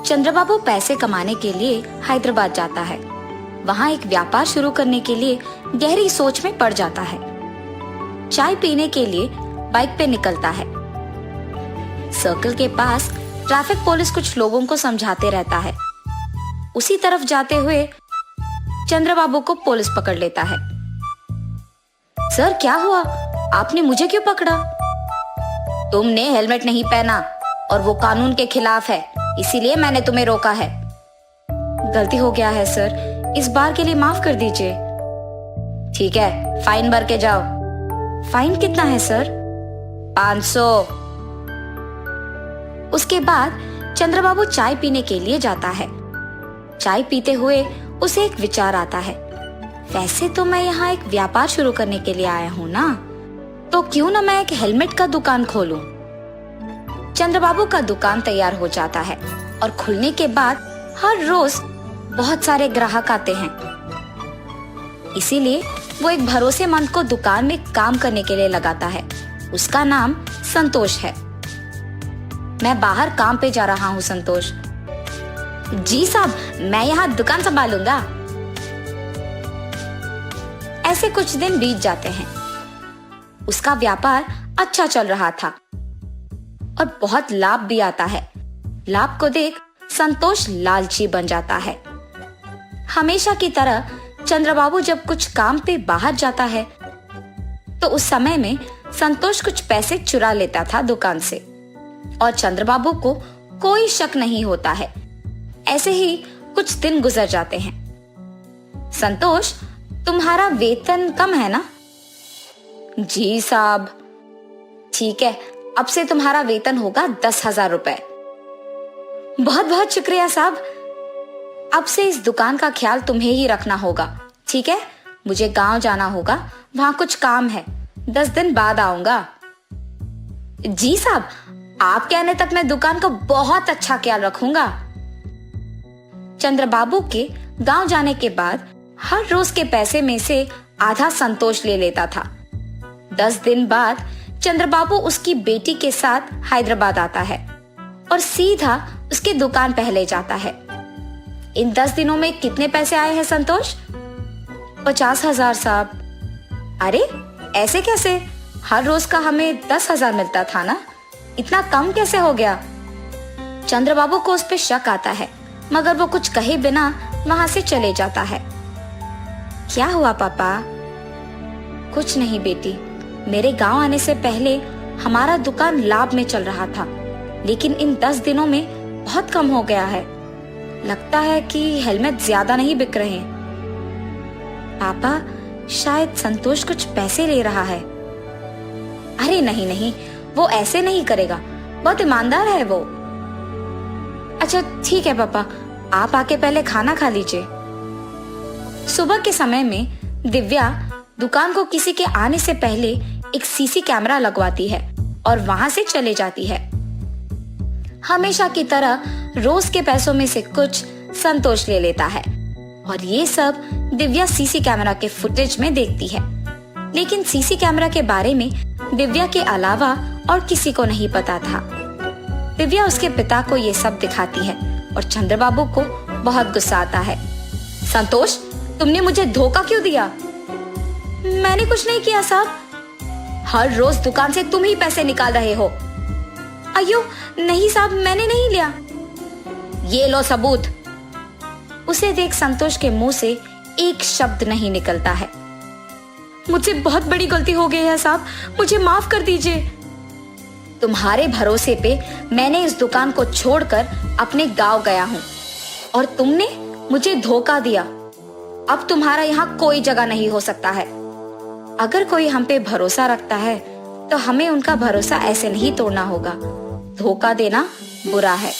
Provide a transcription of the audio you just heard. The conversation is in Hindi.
चंद्रबाबू पैसे कमाने के लिए हैदराबाद जाता है। वहाँ एक व्यापार शुरू करने के लिए गहरी सोच में पड़ जाता है। चाय पीने के लिए बाइक पे निकलता है। सर्कल के पास ट्रैफिक पुलिस कुछ लोगों को समझाते रहता है। उसी तरफ जाते हुए चंद्रबाबू को पुलिस पकड़ लेता है। सर क्या हुआ, आपने मुझे क्यों पकड़ा? तुमने हेलमेट नहीं पहना और वो कानून के खिलाफ है, इसीलिए मैंने तुम्हें रोका है। गलती हो गया है सर, इस बार के लिए माफ कर दीजिए। ठीक है, फाइन भर के जाओ। फाइन कितना है सर? 500। उसके बाद चंद्रबाबू चाय पीने के लिए जाता है। चाय पीते हुए उसे एक विचार आता है, वैसे तो मैं यहाँ एक व्यापार शुरू करने के लिए आया हूँ ना, तो क्यों ना मैं एक हेलमेट का दुकान खोलूं। चंद्रबाबू का दुकान तैयार हो जाता है और खुलने के बाद हर रोज बहुत सारे ग्राहक आते हैं। इसीलिए वो एक भरोसेमंद को दुकान में काम करने के लिए लगाता है। उसका नाम संतोष है। मैं बाहर काम पे जा रहा हूँ संतोष। जी साहब, मैं यहाँ दुकान संभालूंगा। ऐसे कुछ दिन बीत जाते हैं। उसका व्यापार अच्छा चल रहा था और बहुत लाभ भी आता है। लाभ को देख संतोष लालची बन जाता है। हमेशा की तरह चंद्रबाबू जब कुछ काम पे बाहर जाता है तो उस समय में संतोष कुछ पैसे चुरा लेता था दुकान से और चंद्रबाबू को कोई शक नहीं होता है। ऐसे ही कुछ दिन गुजर जाते हैं। संतोष, तुम्हारा वेतन कम है ना? जी साहब। ठीक है, अब से तुम्हारा वेतन होगा 10,000 रुपए। बहुत बहुत शुक्रिया साहब। अब से इस दुकान का ख्याल तुम्हें ही रखना होगा, ठीक है? मुझे गांव जाना होगा, वहां कुछ काम है। 10 दिन बाद आऊंगा। जी साहब, आप कहने तक मैं दुकान का बहुत अच्छा ख्याल रखूंगा। चंद्रबाबू के गांव जाने के बाद हर रोज के पैसे में से आधा संतोष ले लेता था। 10 दिन बाद चंद्रबाबू उसकी बेटी के साथ हैदराबाद आता है और सीधा उसकी दुकान पे ले जाता है। इन 10 दिनों में कितने पैसे आए हैं संतोष? 50,000 साहब। अरे ऐसे कैसे? हर रोज का हमें 10,000 मिलता था ना, इतना कम कैसे हो गया? चंद्रबाबू को उस पे शक आता है, मगर वो कुछ कहे बिना वहां से चले जाता है। क्या हुआ पापा? कुछ नहीं बेटी, मेरे गांव आने से पहले हमारा दुकान लाभ में चल रहा था, लेकिन इन 10 दिनों में बहुत कम हो गया है। लगता है कि हेलमेट ज्यादा नहीं बिक रहे। पापा, शायद संतोष कुछ पैसे ले रहा है। अरे नहीं नहीं, वो ऐसे नहीं करेगा, बहुत ईमानदार है वो। अच्छा ठीक है पापा, आप आके पहले खाना खा लीजिए। सुबह के समय में दिव्या दुकान को किसी के आने से पहले एक सीसी कैमरा लगवाती है और वहां से चले जाती है। हमेशा की तरह रोज के पैसों में से कुछ संतोष ले लेता है और ये सब दिव्या सीसी कैमरा के फुटेज में देखती है। लेकिन सीसी कैमरा के बारे में दिव्या के अलावा और किसी को नहीं पता था। दिव्या उसके पिता को ये सब दिखाती है और चंद्रबाबू को बहुत गुस्सा आता है। संतोष, तुमने मुझे धोखा क्यों दिया? मैंने कुछ नहीं किया साहब। हर रोज दुकान से तुम ही पैसे निकाल रहे हो। अयो नहीं साहब, मैंने नहीं लिया। ये लो सबूत। उसे देख संतोष के मुंह से एक शब्द नहीं निकलता है। मुझसे बहुत बड़ी गलती हो गई है साहब, मुझे माफ कर दीजिए। तुम्हारे भरोसे पे मैंने इस दुकान को छोड़कर अपने गांव गया हूँ और तुमने मुझे धोखा दिया। अब तुम्हारा यहाँ कोई जगह नहीं हो सकता है। अगर कोई हम पे भरोसा रखता है तो हमें उनका भरोसा ऐसे नहीं तोड़ना होगा। धोखा देना बुरा है।